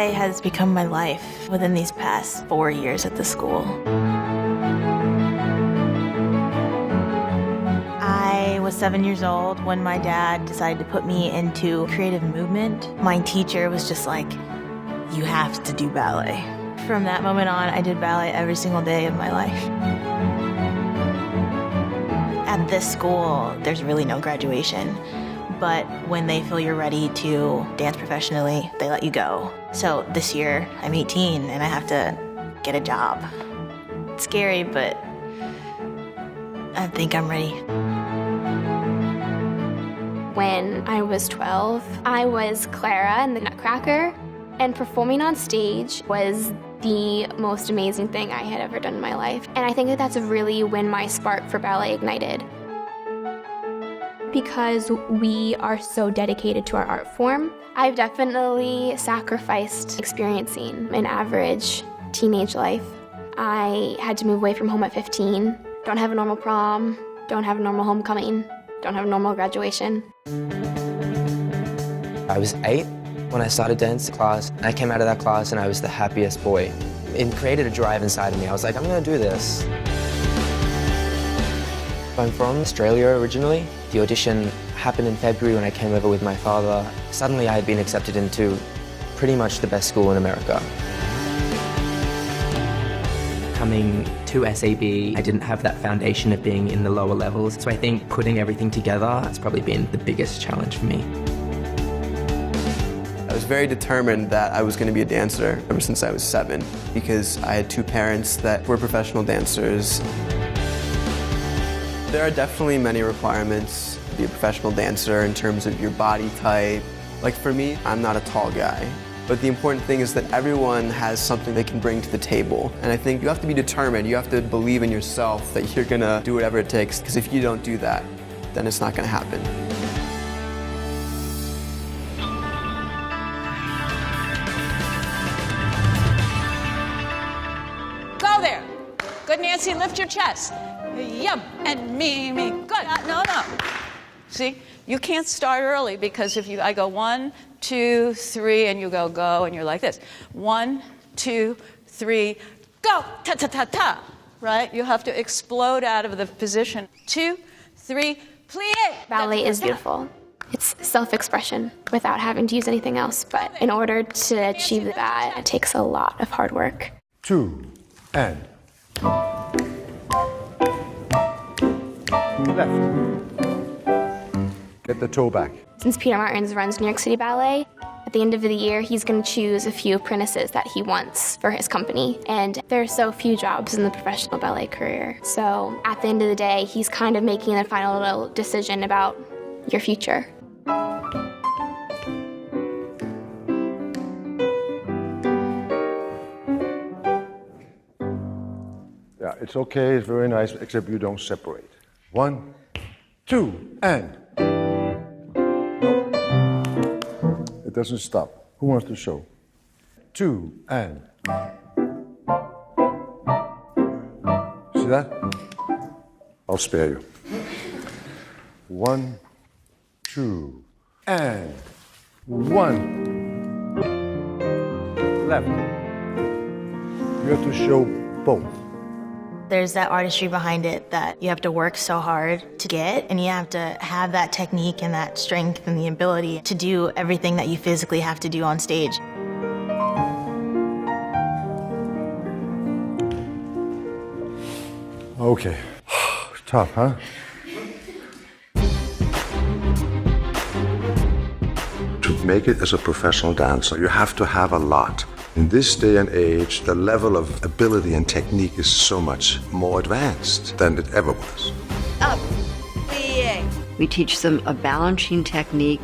Ballet has become my life within these past 4 years at the school. I was 7 years old when my dad decided to put me into creative movement. My teacher was just like, you have to do ballet. From that moment on, I did ballet every single day of my life. At this school, there's really no graduation. But when they feel you're ready to dance professionally, they let you go. So this year, I'm 18 and I have to get a job. It's scary, but I think I'm ready. When I was 12, I was Clara in the Nutcracker, and performing on stage was the most amazing thing I had ever done in my life. And I think that that's really when my spark for ballet ignited. Because we are so dedicated to our art form, I've definitely sacrificed experiencing an average teenage life. I had to move away from home at 15, don't have a normal prom, don't have a normal homecoming, don't have a normal graduation. I was 8 when I started dance class. I came out of that class and I was the happiest boy. It created a drive inside of me. I was like, I'm gonna do this. I'm from Australia originally. The audition happened in February when I came over with my father. Suddenly I had been accepted into pretty much the best school in America. Coming to SAB, I didn't have that foundation of being in the lower levels, so I think putting everything together has probably been the biggest challenge for me. I was very determined that I was going to be a dancer ever since I was 7 because I had 2 parents that were professional dancers. There are definitely many requirements to be a professional dancer in terms of your body type. Like for me, I'm not a tall guy. But the important thing is that everyone has something they can bring to the table. And I think you have to be determined. You have to believe in yourself that you're going to do whatever it takes. Because if you don't do that, then it's not going to happen. Go there. Good, Nancy. Lift your chest. Yum. And me. Good. No. See, you can't start early because if I go 1, 2, 3, and you go, and you're like this. 1, 2, 3, go, ta, right? You have to explode out of the position. 2, 3, plie. Ballet is beautiful. It's self-expression without having to use anything else. But in order to achieve that, it takes a lot of hard work. 2, and. Left. Get the toe back. Since Peter Martins runs New York City Ballet, at the end of the year, he's going to choose a few apprentices that he wants for his company. And there are so few jobs in the professional ballet career. So at the end of the day, he's kind of making a final little decision about your future. Yeah, it's okay, it's very nice, except you don't separate. 1, 2, and. It doesn't stop. Who wants to show? 2, and. See that? I'll spare you. 1, 2, and. 1. Left. You have to show both. There's that artistry behind it that you have to work so hard to get, and you have to have that technique and that strength and the ability to do everything that you physically have to do on stage. Okay. Tough, huh? To make it as a professional dancer, you have to have a lot. In this day and age, the level of ability and technique is so much more advanced than it ever was. Up. Plie. We teach them a balancing technique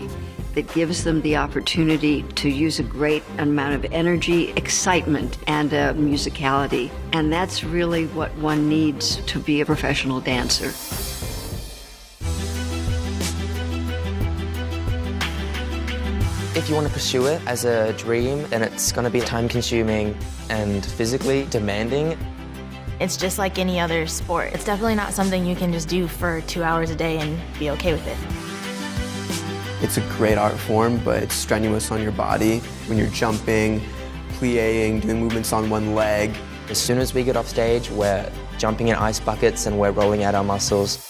that gives them the opportunity to use a great amount of energy, excitement, and musicality. And that's really what one needs to be a professional dancer. If you want to pursue it as a dream, then it's going to be time-consuming and physically demanding. It's just like any other sport. It's definitely not something you can just do for 2 hours a day and be okay with it. It's a great art form, but it's strenuous on your body. When you're jumping, plieing, doing movements on one leg. As soon as we get off stage, we're jumping in ice buckets and we're rolling out our muscles.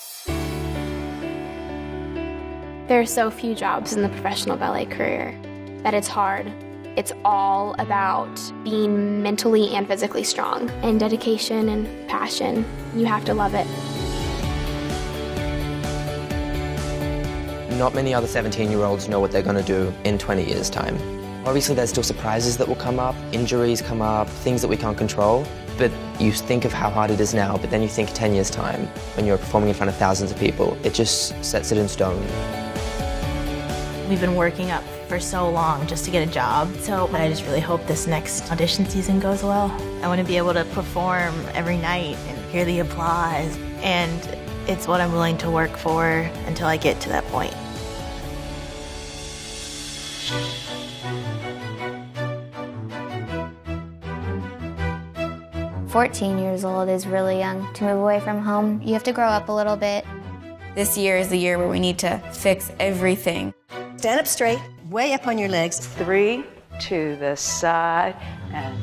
There are so few jobs in the professional ballet career that it's hard. It's all about being mentally and physically strong, and dedication and passion. You have to love it. Not many other 17-year-olds know what they're going to do in 20 years' time. Obviously, there's still surprises that will come up, injuries come up, things that we can't control. But you think of how hard it is now, but then you think 10 years' time, when you're performing in front of thousands of people, it just sets it in stone. We've been working up for so long just to get a job, so I just really hope this next audition season goes well. I want to be able to perform every night and hear the applause, and it's what I'm willing to work for until I get to that point. "14 years old is really young to move away from home. You have to grow up a little bit. This year is the year where we need to fix everything. Stand up straight, way up on your legs. 3 to the side, and